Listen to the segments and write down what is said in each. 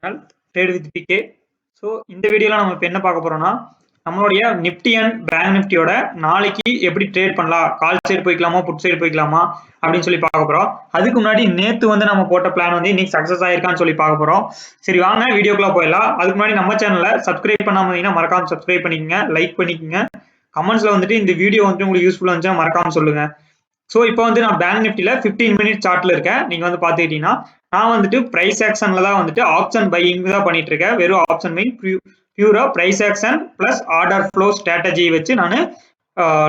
Channel trade with PK. So இந்த வீடியோல நம்ம இப்போ என்ன பார்க்க போறோம்னா, நம்மளுடைய நிப்டி அண்ட் பேங்க் நிப்டியோட நாளைக்கு எப்படி ட்ரேட் பண்ணலாம், கால் சைடு போய்க்கலாமா புட் சைடு போய்க்கலாமா அப்படின்னு சொல்லி பார்க்க போறோம். அதுக்கு முன்னாடி நேத்து வந்து நம்ம போட்ட பிளான் வந்து இன்னைக்கு சக்சஸ் ஆயிருக்கான்னு சொல்லி பார்க்க போறோம். சரி வாங்க வீடியோக்குள்ள போயிடலாம். அதுக்கு முன்னாடி நம்ம சேனலை சப்ஸ்கிரைப் பண்ணாம இருந்தீங்கன்னா மறக்காம சப்ஸ்கிரைப் பண்ணிக்கங்க, லைக் பண்ணிக்கங்க, கமெண்ட்ஸ்ல வந்துட்டு இந்த வீடியோ வந்து உங்களுக்கு யூஸ்ஃபுல்லா இருந்துச்சா மறக்காம சொல்லுங்க. ஸோ இப்போ வந்து நான் பேங்க் நிப்டில 15 மினிட் சார்ட்ல இருக்கேன். நீங்க வந்து பாத்துக்கிட்டீங்கன்னா நான் வந்துட்டு பிரைஸ் ஆக்ஷன்ல தான் வந்துட்டு ஆப்ஷன் பையிங் தான் பண்ணிட்டு இருக்கேன். வெறும் ஆப்ஷன் பையிங், பியூரா price action plus order flow strategy வச்சு நான்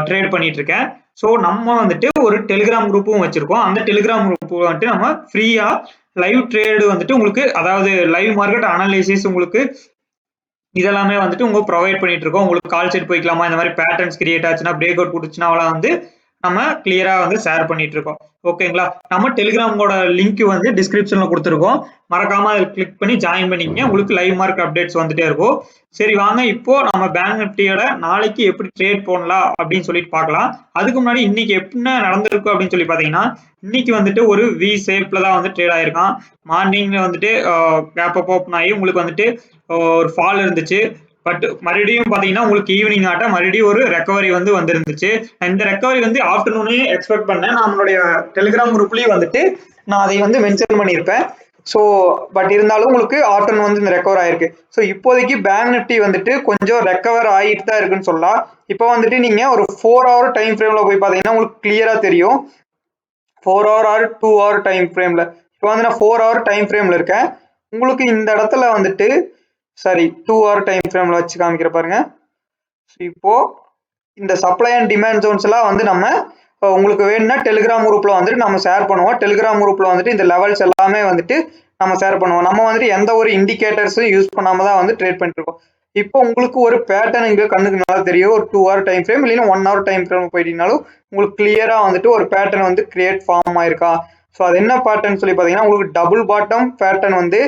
ட்ரேட் பண்ணிட்டு இருக்கேன். ஸோ நம்ம வந்துட்டு ஒரு டெலிகிராம் குரூப்பும் வச்சிருக்கோம். அந்த டெலிகிராம் குரூப் வந்துட்டு நம்ம ஃப்ரீயா லைவ் ட்ரேடு வந்துட்டு உங்களுக்கு, அதாவது லைவ் மார்க்கெட் அனாலிசிஸ் உங்களுக்கு இதெல்லாமே வந்துட்டு உங்களுக்கு ப்ரொவைட் பண்ணிட்டு இருக்கோம். உங்களுக்கு கால் சைட் போய்க்கலாமா, இந்த மாதிரி பேட்டர்ன்ஸ் கிரியேட் ஆச்சுன்னா, பிரேக் அவுட் கொடுத்துச்சுன்னா அவெல்லாம் வந்து நம்ம கிளியரா வந்து ஷேர் பண்ணிட்டு இருக்கோம். ஓகேங்களா? நம்ம டெலிகிராமோட லிங்க் வந்து டிஸ்கிரிப்ஷன்ல கொடுத்துருக்கோம். மறக்காம அதை கிளிக் பண்ணி ஜாயின் பண்ணிக்கங்க. உங்களுக்கு லைவ் மார்க்கெட் அப்டேட்ஸ் வந்துட்டே இருக்கும். சரி வாங்க இப்போ நம்ம பேங்க் நிப்டியோட நாளைக்கு எப்படி ட்ரேட் பண்ணலாம் அப்படின்னு சொல்லிட்டு பார்க்கலாம். அதுக்கு முன்னாடி இன்னைக்கு என்ன நடந்திருக்கு அப்படின்னு சொல்லி பாத்தீங்கன்னா, இன்னைக்கு வந்துட்டு ஒரு வி ஷேப்ல தான் வந்து ட்ரேட் ஆயிருக்கான். மார்னிங் வந்துட்டு கேப் அப் ஓப்பன் ஆகி உங்களுக்கு வந்துட்டு ஒரு ஃபால் இருந்துச்சு. பட் மறுபடியும் பாத்தீங்கன்னா உங்களுக்கு ஈவினிங் ஆட்ட மறுபடியும் ஒரு ரெக்கவரி வந்து வந்துருந்துச்சு. இந்த ரெக்கவரி வந்து ஆஃப்டர்நூனே எக்ஸ்பெக்ட் பண்ணேன். நம்மளுடைய டெலிகிராம் குரூப்லயும் வந்துட்டு நான் அதை வந்து மென்ஷன் பண்ணியிருப்பேன். ஸோ பட் இருந்தாலும் உங்களுக்கு ஆஃப்டர்நூன் வந்து இந்த ரெக்கவர் ஆயிருக்கு. ஸோ இப்போதைக்கு பேங்க் நிப்டி வந்துட்டு கொஞ்சம் ரெக்கவர் ஆகிட்டு தான் இருக்குன்னு சொல்லலாம். இப்போ வந்துட்டு நீங்க ஒரு 4 hour டைம் ஃப்ரேம்ல போய் பார்த்தீங்கன்னா உங்களுக்கு கிளியரா தெரியும். 4 hour ஆர் 2 hour டைம் ஃப்ரேம்ல இப்போ வந்து நான் 4 hour டைம் ஃப்ரேம்ல இருக்கேன். உங்களுக்கு இந்த இடத்துல வந்துட்டு 2 hour டைம் ஃப்ரேம்ல வச்சு காமிக்கிற பாருங்க. இப்போ இந்த சப்ளை அண்ட் டிமாண்ட் ஜோன்ஸ் எல்லாம் வந்து நம்ம உங்களுக்கு வேணும்னா டெலிகிராம் குரூப்ல வந்துட்டு நம்ம ஷேர் பண்ணுவோம். டெலிகிராம் குரூப்ல வந்துட்டு இந்த லெவல்ஸ் எல்லாமே வந்துட்டு நம்ம ஷேர் பண்ணுவோம். நம்ம வந்துட்டு எந்த ஒரு இண்டிகேட்டர்ஸும் யூஸ் பண்ணாம தான் வந்து ட்ரேட் பண்ணிட்டு இருக்கோம். இப்போ உங்களுக்கு ஒரு பேட்டர்ன் இங்க கண்ணுக்கு நல்லா தெரியும். ஒரு 2 hour டைம் ஃப்ரேம் இல்லைன்னா 1 hour டைம் ஃப்ரேம் போயிட்டீங்கனாலும் உங்களுக்கு கிளியரா வந்துட்டு ஒரு பேட்டர்ன் வந்து கிரியேட் ஃபார்ம் ஆயிருக்கா. ஸோ அது என்ன பேட்டர்ன் சொல்லி பார்த்தீங்கன்னா, உங்களுக்கு டபுள் பாட்டம் பேட்டர்ன் வந்து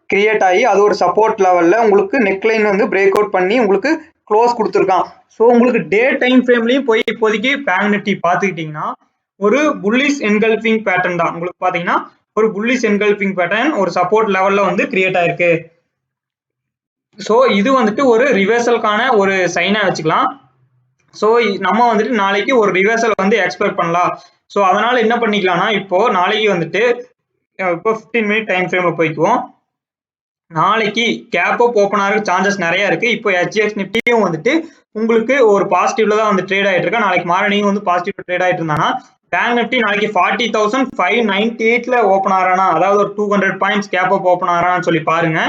கிரியேட் ஆகி அது ஒரு சப்போர்ட் லெவல்ல உங்களுக்கு நெக்லைன் வந்து பிரேக் அவுட் பண்ணி உங்களுக்கு க்ளோஸ் கொடுத்துருக்கான். ஸோ உங்களுக்கு டே டைம் ஃப்ரேம்லயும் போய் இப்போதைக்கு பேங்க் நிப்டி பார்த்துக்கிட்டீங்கன்னா ஒரு புல்லிஷ் என்கல்ஃபிங் பேட்டர்ன் தான். உங்களுக்கு பார்த்தீங்கன்னா ஒரு புல்லிஷ் என்கல்ஃபிங் பேட்டர்ன் ஒரு சப்போர்ட் லெவல்ல வந்து கிரியேட் ஆயிருக்கு. ஸோ இது வந்துட்டு ஒரு ரிவர்சலுக்கான ஒரு சைனா வச்சுக்கலாம். ஸோ நம்ம வந்துட்டு நாளைக்கு ஒரு ரிவர்சல் வந்து எக்ஸ்பெக்ட் பண்ணலாம். ஸோ அதனால என்ன பண்ணிக்கலாம்னா, இப்போ நாளைக்கு வந்துட்டு இப்போ 15 மினிட் டைம் ஃப்ரேம்ல போய்க்குவோம். நாளைக்கு கேப் அப் ஓப்பன் ஆகிறதுக்கு சான்சஸ் நிறைய இருக்கு. இப்போ ஹெச்எக்ஸ் நிப்டியும் வந்துட்டு உங்களுக்கு ஒரு பாசிட்டிவ்ல தான் வந்து ட்ரேட் ஆயிட்டு இருக்கு. நாளைக்கு மார்னிங் வந்து பாசிட்டிவ் ட்ரேட் ஆயிட்டு இருந்தானா, பேங்க் நிப்டி நாளைக்கு 40,598ல ஓப்பன் ஆறானா, அதாவது ஒரு 200 பாயிண்ட்ஸ் கேப் அப் ஓப்பன் ஆறான்னு சொல்லி பாருங்க.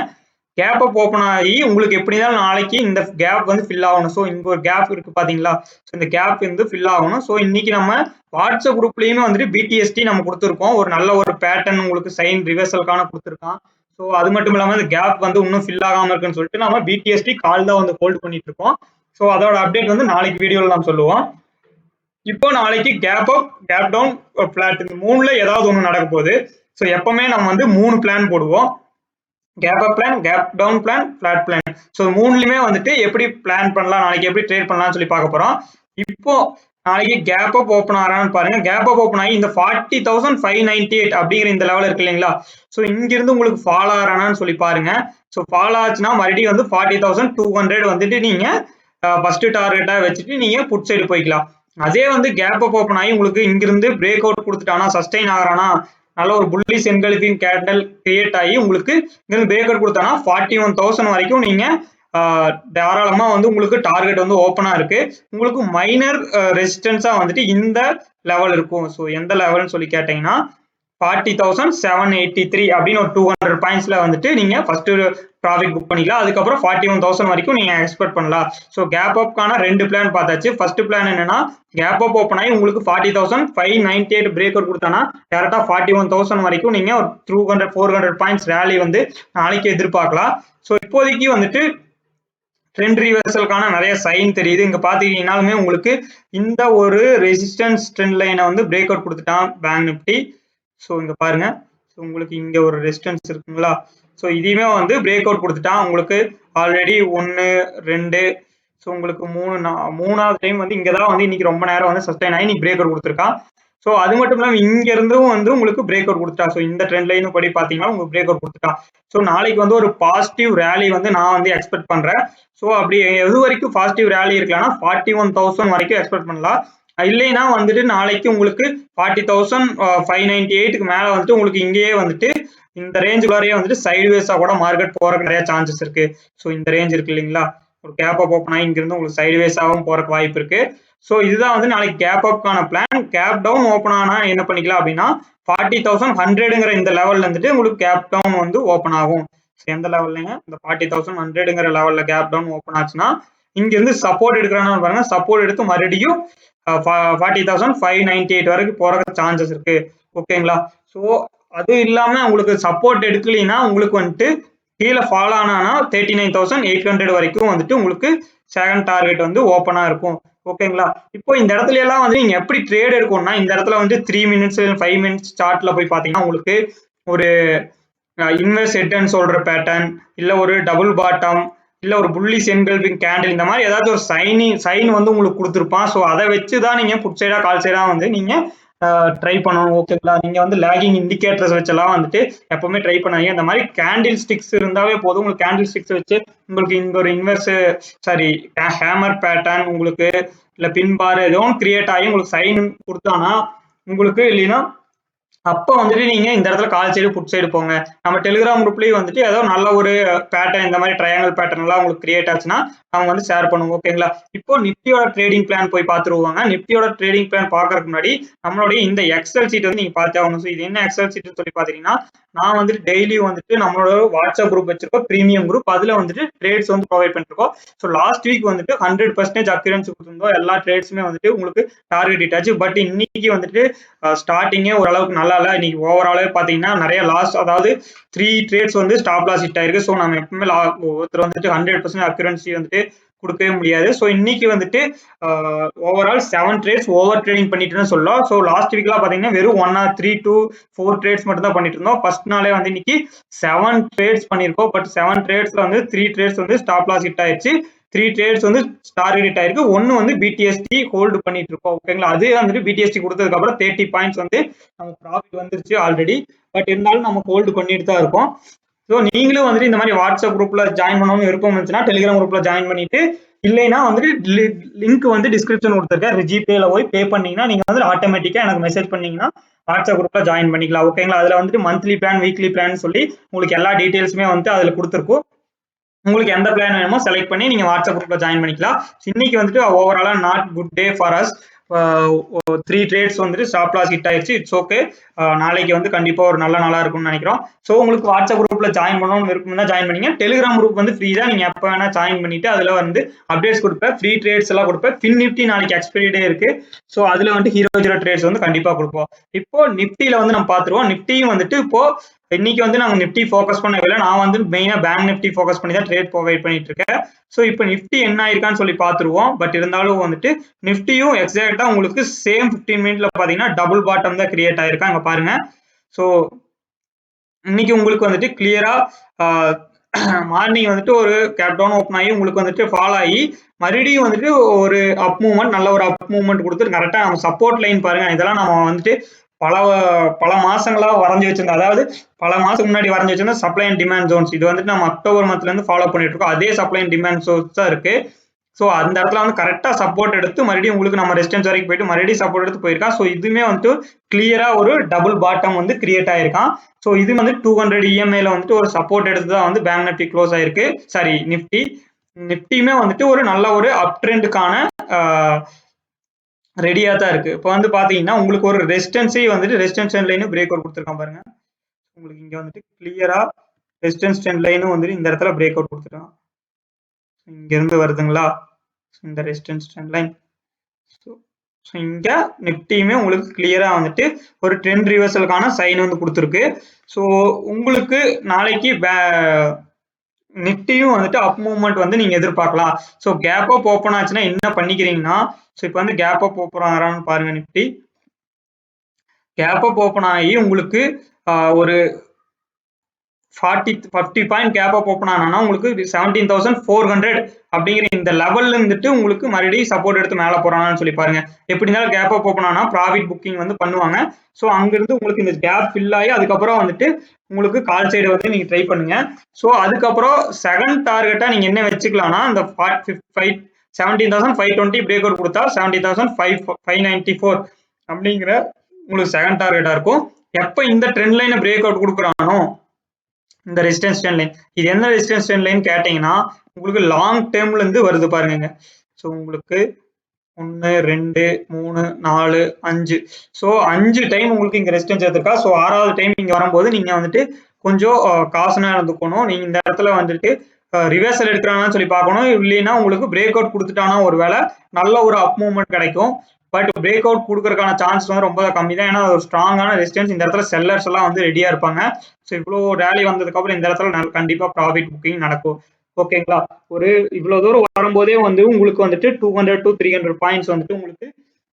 கேப் அப் ஓப்பன் ஆகி உங்களுக்கு எப்படிதான் நாளைக்கு இந்த கேப் வந்து ஃபில் ஆகணும். ஸோ இங்க ஒரு கேப் இருக்கு பாத்தீங்களா, ஸோ இந்த கேப் வந்து ஃபில் ஆகணும். ஸோ இன்னைக்கு நம்ம வாட்ஸ்அப் குரூப்லயுமே வந்துட்டு பிடிஎஸ்டி நம்ம கொடுத்துருக்கோம். ஒரு நல்ல ஒரு பேட்டர்ன் உங்களுக்கு சைன் ரிவர்சலுக்கான கொடுத்துருக்கான். ஸோ அது மட்டும் இல்லாம இந்த கேப் வந்து இன்னும் ஃபில் ஆகாம இருக்குன்னு சொல்லிட்டு நம்ம பிடிஎஸ்டி கால் தான் வந்து ஹோல்ட் பண்ணிட்டு இருக்கோம். ஸோ அதோட அப்டேட் வந்து நாளைக்கு வீடியோல நம்ம சொல்லுவோம். இப்போ நாளைக்கு gap up, gap down, flat, இந்த மூணுல ஏதாவது ஒன்று நடக்க போகுது. ஸோ எப்பவுமே நம்ம வந்து 3 பிளான் போடுவோம். Gap up plan, gap down plan, flat plan. So மூணுலயுமே வந்துட்டு எப்படி பிளான் பண்ணலாம், நாளைக்கு எப்படி ட்ரேட் பண்ணலாம்னு சொல்லி பார்க்க போறோம். இப்போ நாளைக்கு கேப் அப் ஓப்பன் ஆறான்னு பாருங்க. கேப் அப் ஓப்பன் ஆகி இந்த 40,598 அப்படிங்கிற இந்த லெவல் இருக்கு இல்லைங்களா, ஸோ இங்கிருந்து உங்களுக்கு ஃபால் ஆறானான்னு சொல்லி பாருங்க. ஸோ ஃபால் ஆச்சுன்னா மறுபடியும் வந்து 40,200 வந்துட்டு நீங்க ஃபர்ஸ்ட் டார்கெட்டா வச்சுட்டு நீங்க புட் சைடு போய்க்கலாம். அதே வந்து கேப் அப் ஓப்பன் ஆகி உங்களுக்கு இங்கிருந்து பிரேக் அவுட் கொடுத்துட்டானா, சஸ்டைன் ஆகிறானா, நல்ல ஒரு புல்லிஷ் என்கல்ஃபிங் கேண்டல் கிரியேட் ஆகி உங்களுக்கு இங்கிருந்து பிரேக் அவுட் கொடுத்தானா 41,000 வரைக்கும் நீங்க தாராளமா வந்து உங்களுக்கு டார்கெட் வந்து ஓப்பனா இருக்கு. உங்களுக்கு மைனர் ரெசிஸ்டன்ஸா வந்துட்டு இந்த லெவல் இருக்கும். ஸோ எந்த லெவல்னு சொல்லி கேட்டீங்கன்னா 40,783 அப்படின்னு ஒரு 200 பாயிண்ட்ஸ்ல வந்துட்டு நீங்க ஃபர்ஸ்ட் ப்ராஃபிட் புக் பண்ணிக்கலாம். அதுக்கப்புறம் 41,000 வரைக்கும் நீங்க எக்ஸ்பெக்ட் பண்ணலாம். ஸோ கேப் அப்கான 2 பிளான் பார்த்தாச்சு. ஃபர்ஸ்ட் பிளான் என்னன்னா, கேப் அப் ஓப்பன் ஆகி உங்களுக்கு 40,598 பிரேக் அவுட் கொடுத்தானா டேரக்டா 41,000 வரைக்கும் நீங்க ஒரு 400 பாயிண்ட்ஸ் ரேலி வந்து நாளைக்கு எதிர்பார்க்கலாம். ஸோ இப்போதைக்கு வந்துட்டு ட்ரெண்ட் ரிவர்சலுக்கான நிறைய சைன் தெரியுது. இங்க பாத்தீங்கன்னாலுமே உங்களுக்கு இந்த ஒரு ரெசிஸ்டன்ஸ் ட்ரெண்ட் லைனை வந்து பிரேக் அவுட் கொடுத்துட்டான் பேங்க் நிப்டி. ஸோ இங்க பாருங்க, உங்களுக்கு இங்க ஒரு ரெசிஸ்டன்ஸ் இருக்குங்களா, ஸோ இதையுமே வந்து பிரேக் அவுட் கொடுத்துட்டான். உங்களுக்கு ஆல்ரெடி 1 2 ஸோ உங்களுக்கு 3 மூணாவது டைம் வந்து இங்கதான் வந்து இன்னைக்கு ரொம்ப நேரம் வந்து சஸ்டைன் ஆகி இன்னைக்கு பிரேக் அவுட் கொடுத்துருக்கான். ஸோ அது மட்டும் இல்லாமல் இங்க இருந்தும் வந்து உங்களுக்கு பிரேக் அவுட் கொடுத்துட்டா. ஸோ இந்த ட்ரெண்ட் லைனும் படி பார்த்தீங்கன்னா உங்களுக்கு பிரேக் அவுட் கொடுத்துட்டா. ஸோ நாளைக்கு வந்து ஒரு பாசிட்டிவ் ரேலி வந்து நான் வந்து எக்ஸ்பெக்ட் பண்றேன். ஸோ அப்படி எது வரைக்கும் பாசிட்டிவ் ரேலி இருக்கலாம்னா 41,000 வரைக்கும் எக்ஸ்பெக்ட் பண்ணலாம். இல்லைன்னா வந்துட்டு நாளைக்கு உங்களுக்கு 40,598க்கு மேல வந்துட்டு உங்களுக்கு இங்கேயே வந்துட்டு இந்த ரேஞ்சுக்குள்ளாரையே வந்துட்டு சைடுவேஸா கூட மார்க்கெட் போறதுக்கு நிறைய சான்சஸ் இருக்கு. ஸோ இந்த ரேஞ்ச் இருக்கு இல்லைங்களா, ஒரு கேப் அப் ஓப்பன் ஆகி இங்கிருந்து உங்களுக்கு சைடுவேஸாகவும் போறதுக்கு வாய்ப்பு இருக்கு. ஸோ இதுதான் வந்து நாளைக்கு கேப் அப்கான பிளான். கேப் டவுன் ஓப்பன் ஆனா என்ன பண்ணிக்கலாம் அப்படின்னா 40,100ங்கிற இந்த லெவல்ல இருந்துட்டு உங்களுக்கு கேப் டவுன் வந்து ஓப்பன் ஆகும். எந்த லெவல்லைங்க, இந்த 40,100ங்கிற லெவல்ல கேப் டவுன் ஓப்பன் ஆச்சுன்னா இங்க இருந்து சப்போர்ட் எடுக்கிறான்னு பாருங்க, சப்போர்ட் எடுத்து மறுபடியும் 40,598 வரைக்கும் போறதுக்கு சான்சஸ் இருக்கு. ஓகேங்களா. ஸோ அது இல்லாம உங்களுக்கு சப்போர்ட் எடுக்கலைன்னா உங்களுக்கு வந்துட்டு கீழே ஃபால் ஆனா 39,800 வரைக்கும் வந்துட்டு உங்களுக்கு செகண்ட் டார்கெட் வந்து ஓப்பனா இருக்கும். ஓகேங்களா. இப்போ இந்த இடத்துல எல்லாம் வந்து நீங்க எப்படி ட்ரேட் எடுக்கணும்னா இந்த இடத்துல வந்து 3 மினிட்ஸ் 5 மினிட்ஸ் சார்ட்ல போய் பாத்தீங்கன்னா உங்களுக்கு ஒரு இன்வெர்ஸ் ஹெட்னு சொல்ற பேட்டர்ன், இல்ல ஒரு டபுள் பாட்டம், இல்ல ஒரு புல்லிஷ் என்கல்பிங் கேண்டில், இந்த மாதிரி ஏதாச்சும் ஒரு சைன் வந்து உங்களுக்கு கொடுத்துருப்பான். ஸோ அதை வச்சுதான் நீங்க புட் சைடா கால் சைடா வந்து நீங்க ட்ரை பண்ணணும். ஓகேங்களா. நீங்க வந்து லேகிங் இண்டிகேட்டர்ஸ் வச்செல்லாம் வந்துட்டு எப்பவுமே ட்ரை பண்ணாதீங்க. இந்த மாதிரி கேண்டில் ஸ்டிக்ஸ் இருந்தாவே போதும். உங்களுக்கு கேண்டில் ஸ்டிக்ஸ் வச்சு உங்களுக்கு இங்க ஒரு இன்வெர்ஸ் ஹேமர் பேட்டர்ன் உங்களுக்கு இல்ல பின் பார் ஏதோ கிரியேட் ஆகி உங்களுக்கு சைன் கொடுத்தானா உங்களுக்கு, இல்லைன்னா அப்ப வந்துட்டு நீங்க இந்த இடத்துல கால் சைடு புட் சைடு போங்க. நம்ம டெலிகிராம் குரூப்லயும் வந்துட்டு ஏதோ நல்ல ஒரு பேட்டர்ன், இந்த மாதிரி ட்ரையாங்கல் பேட்டர்ன் எல்லாம் உங்களுக்கு கிரியேட் ஆச்சுன்னா அவங்க வந்து ஷேர் பண்ணுவோம். ஓகேங்களா. இப்போ நிப்டியோட ட்ரேடிங் பிளான் போய் பார்த்துருவாங்க. நிப்டியோட ட்ரேடிங் பிளான் பாக்குறதுக்கு முன்னாடி நம்மளுடைய இந்த எக்ஸல் சீட் வந்து நீங்க பார்த்தே ஆகணும். ஸோ இது என்ன எக்ஸல் சீட்னு சொல்லி பாத்தீங்கன்னா, நான் வந்துட்டு டெய்லி வந்துட்டு நம்மளோட வாட்ஸ்அப் குரூப் வச்சிருக்கோம், பிரீமியம் குரூப். அதுல வந்துட்டு ட்ரேட்ஸ் வந்து ப்ரொவைட் பண்ணிருக்கோம். ஸோ லாஸ்ட் வீக் வந்துட்டு 100% அக்யூரன்சி கொடுத்துருந்தோம். எல்லா ட்ரேட்ஸுமே வந்துட்டு உங்களுக்கு டார்கெட் ஹிட் ஆச்சு. பட் இன்னைக்கு வந்துட்டு ஸ்டார்டிங்கே ஓரளவுக்கு நல்லா இல்ல. இன்னைக்கு ஓவராலே பாத்தீங்கன்னா நிறைய லாஸ், அதாவது 3 ட்ரேட்ஸ் வந்து ஸ்டாப் லாஸ் ஹிட் ஆயிருக்கு. ஸோ நம்ம எப்பவுமே ஒருத்தர் வந்துட்டு 100% அக்யூரன்சி வந்துட்டு கொடுக்கவே முடியாது. ஸோ இன்னைக்கு வந்துட்டு ஓவரால் 7 ட்ரேட்ஸ் ஓவர் ட்ரேடிங் பண்ணிட்டுன்னு சொல்லலாம். ஸோ லாஸ்ட் வீக்லாம் பாத்தீங்கன்னா வெறும் 1 or 3 to 4 ட்ரேட்ஸ் மட்டும் தான் பண்ணிட்டு இருந்தோம். ஃபர்ஸ்ட் நாளே வந்து இன்னைக்கு 7 ட்ரேட்ஸ் பண்ணிருக்கோம். பட் 7 ட்ரேட்ஸ்ல வந்து 3 ட்ரேட்ஸ் வந்து ஸ்டாப் லாஸ் ஹிட் ஆயிடுச்சு, 3 ட்ரேட்ஸ் வந்து டார்கெட் ஹிட் ஆயிருக்கு. ஒன்னு வந்து பிடிஎஸ்டி ஹோல்டு பண்ணிட்டு இருக்கோம். ஓகேங்களா. அது வந்துட்டு பிடிஎஸ்டி கொடுத்ததுக்கு அப்புறம் 30 பாயிண்ட்ஸ் வந்து நமக்கு ப்ராஃபிட் வந்துருச்சு ஆல்ரெடி. பட் இருந்தாலும் நம்ம ஹோல்டு பண்ணிட்டு தான் இருக்கோம். ஸோ நீங்களும் வந்துட்டு இந்த மாதிரி வாட்ஸ்அப் குரூப்ல ஜாயின் பண்ணணும்னு விருப்பம் இருந்துச்சுன்னா டெலிகிராம் குரூப்ல ஜாயின் பண்ணிட்டு, இல்லைன்னா வந்துட்டு லிங்க் வந்து டிஸ்கிரிப்ஷன் கொடுத்துருக்கேன், ஜிபேல போய் பே பண்ணீங்கன்னா நீங்க வந்து ஆட்டோமேட்டிக்கா எனக்கு மெசேஜ் பண்ணீங்கன்னா வாட்ஸ்அப் குரூப்ல ஜாயின் பண்ணிக்கலாம். ஓகேங்களா. அதுல வந்துட்டு மந்த்லி பிளான், வீக்லி பிளான் சொல்லி உங்களுக்கு எல்லா டீடைல்ஸுமே வந்து அதுல கொடுத்துருக்கும். உங்களுக்கு எந்த பிளான் வேணுமோ செலக்ட் பண்ணி நீங்க வாட்ஸ்அப் குரூப்ல ஜாயின் பண்ணிக்கலாம். இன்னைக்கு வந்துட்டு ஓவராலா not good day for us. 3 trades வந்துட்டு ஸ்டாப் லாஸ் ஹிட் ஆயிடுச்சு. It's okay. நாளைக்கு வந்து கண்டிப்பா ஒரு நல்ல நாளா இருக்கும்னு நினைக்கிறோம். ஸோ உங்களுக்கு வாட்ஸ்அப் குரூப்ல ஜாயின் பண்ணணும்னு விருப்பம் தான் ஜாயின் பண்ணீங்க. டெலிகிராம் குரூப் வந்து ஃப்ரீ தான், நீங்க எப்ப வேணா ஜாயின் பண்ணிட்டு அதுல வந்து அப்டேட்ஸ் கொடுப்பேன், ஃப்ரீ ட்ரேட்ஸ் எல்லாம் கொடுப்பேன். ஃபின் நிப்டி நாளைக்கு எக்ஸ்பைரி டே இருக்கு. ஸோ அதுல வந்து ஹீரோ ஜீரோ ட்ரேட்ஸ் வந்து கண்டிப்பா கொடுப்போம். இப்போ நிப்டியில வந்து நம்ம பாத்துருவோம். நிப்டியும் வந்துட்டு இப்போ இன்னைக்கு வந்து நாங்க நிப்டி ஃபோக்கஸ் பண்ணவே, நான் வந்து மெயினா பேங்க் நிப்டி ஃபோக்கஸ் பண்ணி தான் ட்ரேட் ப்ரொவைட் பண்ணிட்டு இருக்கேன். ஸோ இப்போ நிப்டி என்ன ஆயிருக்கான்னு சொல்லி பாத்துருவோம். பட் இருந்தாலும் வந்துட்டு நிப்டியும் எக்ஸாக்டா உங்களுக்கு சேம் 15 மினிட்ல பாத்தீங்கன்னா டபுள் பாட்டம் தான் கிரியேட் ஆயிருக்கா, அங்க பாருங்க. ஸோ இன்னைக்கு உங்களுக்கு வந்துட்டு கிளியரா மார்னிங் வந்துட்டு ஒரு கேப் டவுன் ஓப்பன் ஆகி உங்களுக்கு வந்துட்டு ஃபால் ஆகி மறுபடியும் வந்துட்டு ஒரு அப் மூவ்மெண்ட், நல்ல ஒரு அப் மூவ்மெண்ட் கொடுத்து கரெக்டா நம்ம சப்போர்ட் லைன் பாருங்க. இதெல்லாம் நம்ம வந்துட்டு பல மாசங்களா வரைஞ்சி வச்சிருந்தோம். அதாவது பல மாசம் முன்னாடி வரைஞ்சி வச்சிருந்தோம் சப்ளை அண்ட் டிமாண்ட் ஜோன்ஸ். இது வந்துட்டு நம்ம அக்டோபர் மந்த்ல இருந்து ஃபாலோ பண்ணிட்டு இருக்கோம். அதே சப்ளை அண்ட் டிமாண்ட் ஜோன்ஸ் தான் இருக்கு. ஸோ அந்த இடத்துல வந்து கரெக்டா சப்போர்ட் எடுத்து மறுபடியும் உங்களுக்கு நம்ம ரெசிஸ்டன்ஸ் வரைக்கும் போயிட்டு மறுபடியும் சப்போர்ட் எடுத்து போயிருக்கா. ஸோ இதுவுமே வந்துட்டு கிளியரா ஒரு டபுள் பாட்டம் வந்து கிரியேட் ஆயிருக்கான். ஸோ இது வந்து 200 EMAல வந்துட்டு ஒரு சப்போர்ட் எடுத்து தான் வந்து பேங்க் நிப்டி க்ளோஸ் ஆயிருக்கு. சாரி, நிப்டியுமே வந்துட்டு ஒரு நல்ல ஒரு அப் ட்ரெண்டுக்கான ரெடியா தான் இருக்கு. இப்போ வந்து பாத்தீங்கன்னா உங்களுக்கு ஒரு ரெசிஸ்டன்ஸே வந்துட்டு resistance trend line break out கொடுத்துருக்கான் பாருங்க. உங்களுக்கு இங்க வந்துட்டு கிளியரா ரெசிஸ்டன்ஸ் ட்ரெண்ட் லைனும் வந்துட்டு இந்த இடத்துல பிரேக் அவுட் கொடுத்துருக்கான். இங்க இருந்து வருதுங்களா இந்த ரெசிஸ்டன்ஸ் ட்ரெண்ட் லைன். ஸோ இங்க நிப்டியுமே உங்களுக்கு கிளியரா வந்துட்டு ஒரு ட்ரெண்ட் ரிவர்சலுக்கான சைன் வந்து கொடுத்துருக்கு. ஸோ உங்களுக்கு நாளைக்கு நிப்டியும் வந்துட்டு அப் மூவ்மெண்ட் வந்து நீங்க எதிர்பார்க்கலாம். ஸோ கேப் அப் ஓப்பன் ஆச்சுன்னா என்ன பண்ணிக்கிறீங்கன்னா, ஸோ இப்போ வந்து கேப் அப் ஓப்பன் ஆகிறான்னு பாருங்க. நிப்டி கேப் அப் ஓப்பன் ஆகி உங்களுக்கு ஒரு 50 பாயிண்ட் கேப் அப் ஓப்பன் ஆனா உங்களுக்கு 17,400 அப்படிங்கிற இந்த லெவல்ல இருந்துட்டு உங்களுக்கு மறுபடியும் சப்போர்ட் எடுத்து மேல போறானான்னு சொல்லி பாருங்க. எப்படி இருந்தாலும் கேப் அப் ஓப்பன் ஆனா ப்ராஃபிட் புக்கிங் வந்து பண்ணுவாங்க. ஸோ அங்கிருந்து உங்களுக்கு இந்த கேப் ஃபில் ஆகி அதுக்கப்புறம் வந்துட்டு உங்களுக்கு கால் சைடு வந்து நீங்க ட்ரை பண்ணுங்க. ஸோ அதுக்கப்புறம் செகண்ட் டார்கெட்டா நீங்க என்ன வச்சுக்கலாம்னா இந்த 17,520 பிரேக் அவுட் கொடுத்தா 17,594 அப்படிங்கிற உங்களுக்கு செகண்ட் டார்கெட்டா இருக்கும். எப்ப இந்த ட்ரெண்ட் லைனை பிரேக் அவுட் கொடுக்குறானோ இந்த ரெசிஸ்டன்ஸ் ட்ரெண்ட் லைன், இது என்ன ரெசிஸ்டன்ஸ் ட்ரெண்ட் லைன் கேட்டீங்கன்னா உங்களுக்கு லாங் டேர்ம்ல இருந்து வருது பாருங்க. ஸோ உங்களுக்கு 1 2 3 4 5 ஸோ 5 டைம் உங்களுக்கு இங்க ரெசிஸ்டன்ஸ் எடுத்துருக்கா. ஸோ 6வது டைம் இங்க வரும்போது நீங்க வந்துட்டு கொஞ்சம் காசுனா இருந்துக்கணும். நீங்க இந்த இடத்துல வந்துட்டு ரிவர்சல் எடுக்கிறான்னு சொல்லி பார்க்கணும். இல்லைன்னா உங்களுக்கு பிரேக் அவுட் கொடுத்துட்டானா ஒருவேளை நல்ல ஒரு அப் மூவ்மெண்ட் கிடைக்கும். பட் பிரேக் அவுட் கொடுக்கறதுக்கான சான்ஸ் வந்து ரொம்ப கம்மி தான். ஏன்னா ஒரு ஸ்ட்ராங்கான ரெசிஸ்டன்ஸ் இந்த இடத்துல செல்லர்ஸ் எல்லாம் வந்து ரெடியா இருப்பாங்க. ஸோ இவ்வளோ ரேலி வந்ததுக்கு அப்புறம் இந்த இடத்துல கண்டிப்பா ப்ராஃபிட் புக்கிங் நடக்கும். ஓகேங்களா? ஒரு இவ்வளவு தூரம் வரும்போதே வந்து உங்களுக்கு வந்துட்டு 200 to 300 பாயிண்ட்ஸ் வந்துட்டு உங்களுக்கு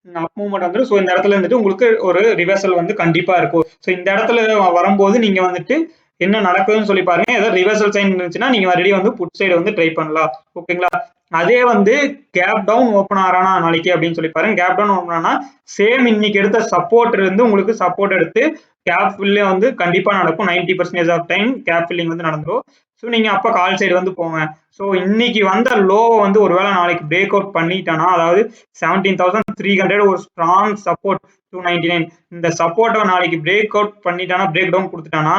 அப் மூவ்மெண்ட் வந்துடும். ஸோ இந்த இடத்துல வந்துட்டு உங்களுக்கு ஒரு ரிவர்சல் வந்து கண்டிப்பா இருக்கும். ஸோ இந்த இடத்துல வரும்போது நீங்க வந்துட்டு என்ன நடக்குதுன்னு சொல்லி பாருங்க. ஏதாவது ரிவர்சல் சைன் இருந்துச்சுன்னா நீங்க மறுபடியும் வந்து புட் சைடு வந்து ட்ரை பண்ணலாம். ஓகேங்களா? அதே வந்து கேப் டவுன் ஓப்பன் ஆறானா நாளைக்கு அப்படின்னு சொல்லி பாருங்க. கேப் டவுன் ஓப்பன் ஆனா சேம் இன்னைக்கு எடுத்த சப்போர்ட் இருந்து உங்களுக்கு சப்போர்ட் எடுத்து கேப் ஃபில்லே வந்து கண்டிப்பா நடக்கும். 90% ஆஃப் டைம் கேப் ஃபில்லிங் வந்து நடந்துடும். ஸோ நீங்க அப்ப கால் சைடு வந்து போங்க. ஸோ இன்னைக்கு வந்த லோவை வந்து ஒருவேளை நாளைக்கு பிரேக் அவுட் பண்ணிட்டானா, அதாவது 17,300 ஒரு ஸ்ட்ராங் சப்போர்ட் 299 இந்த சப்போர்ட்டை நாளைக்கு பிரேக் அவுட் பண்ணிட்டானா, பிரேக் டவுன் கொடுத்துட்டானா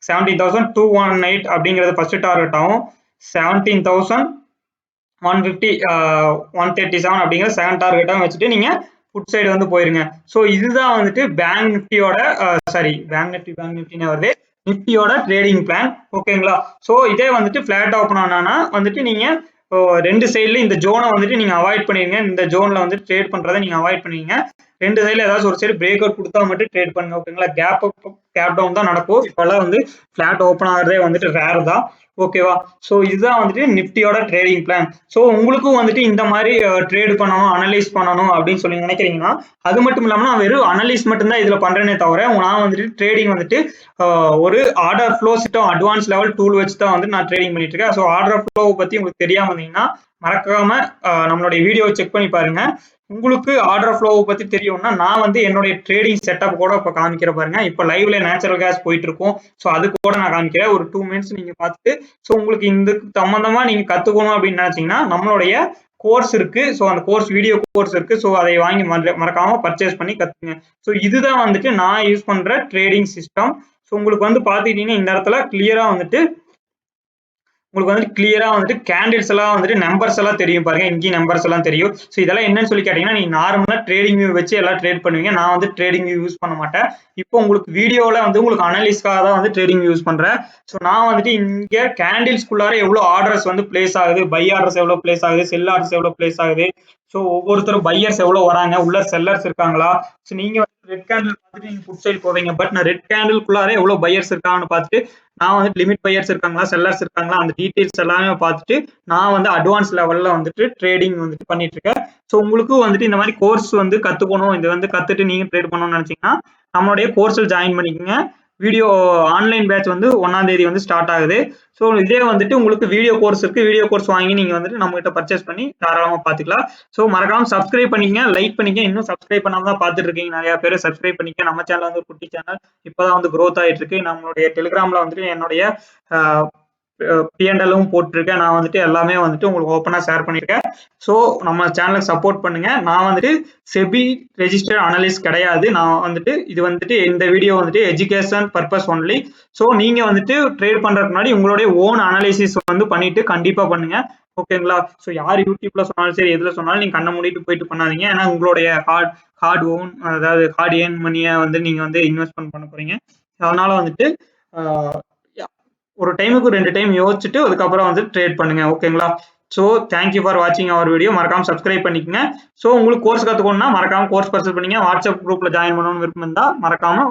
17,218 அப்படிங்கிறது ஃபர்ஸ்ட் டார்கெட் ஆகும். 17,150 137 அப்படிங்கிற செகண்ட் டார்கெட்டாக வச்சுட்டு நீங்க புட் சைடு வந்து போயிருங்க. ஸோ இதுதான் வந்துட்டு பேங்க் நிஃப்டியோட பேங்க் நிஃப்டின்னு வருது, நிஃப்டியோட ட்ரேடிங் பிளான். ஓகேங்களா? ஸோ இதே வந்துட்டு ஃபிளாட் ஓப்பன் ஆனா வந்துட்டு நீங்க ரெண்டு சைட்ல இந்த ஜோனை வந்துட்டு நீங்க அவாய்ட் பண்ணிருங்க. இந்த ஜோன்ல வந்து ட்ரேட் பண்றதை நீங்க அவாய்ட் பண்ணிருங்க. ரெண்டு சைட்ல ஏதாச்சும் ஒரு சைடு பிரேக் அவுட் கொடுத்தா மட்டும் ட்ரேட் பண்ணுங்க. ஓகேங்களா? கேப் டவுன் தான் நடக்கும். இப்பெல்லாம் வந்து ஃபிளாட் ஓப்பன் ஆகிறதே வந்துட்டு ரேர் தான். ஓகேவா? ஸோ இதுதான் வந்துட்டு நிஃப்டியோட ட்ரேடிங் பிளான். ஸோ உங்களுக்கும் வந்துட்டு இந்த மாதிரி ட்ரேட் பண்ணணும், அனலைஸ் பண்ணணும் அப்படின்னு சொல்லி நினைக்கிறீங்கன்னா, அது மட்டும் இல்லாம நான் வெறும் அனலைஸ் மட்டும்தான் இதுல பண்றேனே தவிர நான் வந்துட்டு ட்ரேடிங் வந்துட்டு ஒரு order flow system advance level tool வச்சு தான் வந்து நான் ட்ரேடிங் பண்ணிட்டு இருக்கேன். ஸோ ஆர்டர் ஃப்ளோவை பத்தி உங்களுக்கு தெரியாம இருந்தீங்கன்னா மறக்காம நம்மளுடைய வீடியோவை செக் பண்ணி பாருங்க. உங்களுக்கு ஆர்டர் ஃப்ளோவை பத்தி தெரியும்னா நான் வந்து என்னுடைய ட்ரேடிங் செட்டப் கூட இப்போ காமிக்கிற பாருங்க. இப்போ லைவ்ல நேச்சுரல் கேஸ் போயிட்டு இருக்கும். ஸோ அது கூட நான் காமிக்கிறேன். ஒரு 2 மினிட்ஸ் நீங்க பார்த்துட்டு ஸோ உங்களுக்கு இந்த சம்பந்தமா நீங்க கத்துக்கணும் அப்படின்னு நினைச்சீங்கன்னா நம்மளுடைய கோர்ஸ் இருக்கு. ஸோ அந்த கோர்ஸ் வீடியோ கோர்ஸ் இருக்கு. ஸோ அதை வாங்கி மறக்காம பர்ச்சேஸ் பண்ணி கத்துங்க. ஸோ இதுதான் வந்துட்டு நான் யூஸ் பண்ற ட்ரேடிங் சிஸ்டம். ஸோ உங்களுக்கு வந்து பாத்துக்கிட்டீங்கன்னா இந்த இடத்துல கிளியரா வந்துட்டு உங்களுக்கு வந்து கிளியரா வந்துட்டு கேண்டில்ஸ் எல்லாம் வந்துட்டு நம்பர்ஸ் எல்லாம் தெரியும் பாருங்க. இங்கேயும் நம்பர்ஸ் எல்லாம் தெரியும். ஸோ இதெல்லாம் என்னன்னு சொல்லி கேட்டீங்கன்னா நீங்க நார்மலா ட்ரேடிங் வியூ வச்சு எல்லாம் ட்ரேட் பண்ணுவீங்க. நான் வந்து ட்ரேடிங் வியூ யூஸ் பண்ண மாட்டேன். இப்போ உங்களுக்கு வீடியோல வந்து உங்களுக்கு அனலிஸ்க்காக தான் வந்து ட்ரேடிங் யூஸ் பண்றேன். ஸோ நான் வந்துட்டு இங்க கேண்டில்ஸ்குள்ளார எவ்வளவு ஆர்டர்ஸ் வந்து பிளேஸ் ஆகுது, பை ஆர்டர்ஸ் எவ்வளவு பிளேஸ் ஆகுது, செல் ஆர்டர்ஸ் எவ்வளவு பிளேஸ் ஆகுது, ஸோ ஒவ்வொருத்தரும் பையர்ஸ் எவ்வளவு வராங்க, உள்ள செல்லர்ஸ் இருக்காங்களா. ஸோ நீங்க ரெட் கேண்டில் பார்த்துட்டு நீங்க புட் சைடு போவீங்க. பட் நான் ரெட் கேண்டில்குள்ளார எவ்வளவு பையர்ஸ் இருக்காங்கன்னு பார்த்துட்டு நான் வந்து லிமிட் பையர்ஸ் இருக்காங்களா, செல்லர்ஸ் இருக்காங்களா, அந்த டீடைல்ஸ் எல்லாமே பார்த்துட்டு நான் வந்து அட்வான்ஸ் லெவல்ல வந்துட்டு ட்ரேடிங் வந்துட்டு பண்ணிட்டு இருக்கேன். ஸோ உங்களுக்கும் வந்துட்டு இந்த மாதிரி கோர்ஸ் வந்து கத்துக்கணும், இது வந்து கத்துட்டு நீங்க ட்ரேட் பண்ணணும்னு நினைச்சீங்கன்னா நம்மளுடைய கோர்ஸில் ஜாயின் பண்ணிக்கோங்க. வீடியோ ஆன்லைன் பேட்ச் வந்து 1ஆம் தேதி வந்து ஸ்டார்ட் ஆகுது. ஸோ இதே வந்துட்டு உங்களுக்கு வீடியோ கோர்ஸ் இருக்கு. வீடியோ கோர்ஸ் வாங்கி நீங்க வந்துட்டு நம்ம கிட்ட பர்ச்சேஸ் பண்ணி தாராளமா பாத்துக்கலாம். ஸோ மறக்காம சப்ஸ்கிரைப் பண்ணிக்கங்க, லைக் பண்ணிக்க. இன்னும் சப்ஸ்கிரைப் பண்ணாம தான் பாத்துட்டு இருக்கீங்க நிறைய பேர். சப்ஸ்கிரைப் பண்ணிக்க. நம்ம சேனல் வந்து ஒரு குட்டி சேனல், இப்பதான் வந்து க்ரோத் ஆயிட்டு இருக்கு. நம்மளுடைய டெலிகிராம்ல வந்துட்டு என்னுடைய P&L போட்டிருக்கேன். நான் வந்துட்டு எல்லாமே வந்துட்டு உங்களுக்கு ஓப்பனா ஷேர் பண்ணிருக்கேன். ஸோ நம்ம சேனலுக்கு சப்போர்ட் பண்ணுங்க. நான் வந்துட்டு செபி ரெஜிஸ்டர்ட் அனலிஸ்ட் கிடையாது. நான் வந்துட்டு இது வந்துட்டு இந்த வீடியோ வந்துட்டு எஜுகேஷன் பர்பஸ் ஒன்லி. ஸோ நீங்க வந்துட்டு ட்ரேட் பண்றதுக்கு முன்னாடி உங்களுடைய ஓன் அனாலிசிஸ் வந்து பண்ணிட்டு கண்டிப்பா பண்ணுங்க. ஓகேங்களா? ஸோ யார் யூடியூப்ல சொன்னாலும் சரி, எதுல சொன்னாலும் நீங்க கண்ணை மூடிட்டு போயிட்டு பண்ணாதீங்க. ஏன்னா உங்களுடைய ஹார்ட் ஓன், அதாவது ஹார்ட் ஏர்ன் மணியை வந்து நீங்க வந்து இன்வெஸ்ட்மெண்ட் பண்ண போறீங்க. அதனால வந்துட்டு ஒரு டைமுக்கு 2 டைம் யோசிச்சுட்டு அதுக்கப்புறம் வந்து ட்ரேட் பண்ணுங்க. ஓகேங்களா? ஸோ தேங்க்யூ ஃபார் வாட்சிங் அவர் வீடியோ. மறக்காம சப்ஸ்கிரைப் பண்ணிக்கங்க. ஸோ உங்களுக்கு கோர்ஸ் கற்றுக்கணும்னா மறக்காம கோர்ஸ் பர்ச்சேஸ் பண்ணிங்க. வாட்ஸ்அப் குரூப்ல ஜாயின் பண்ணணும்னு விருப்பம் இருந்தால் மறக்காம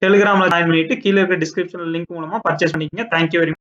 டெலிகிராம்ல ஜாயின் பண்ணிட்டு கீழே இருக்க டிஸ்கிரிப்ஷன் லிங்க் மூலமா பர்ச்சேஸ் பண்ணிக்கங்க. Thank you very much.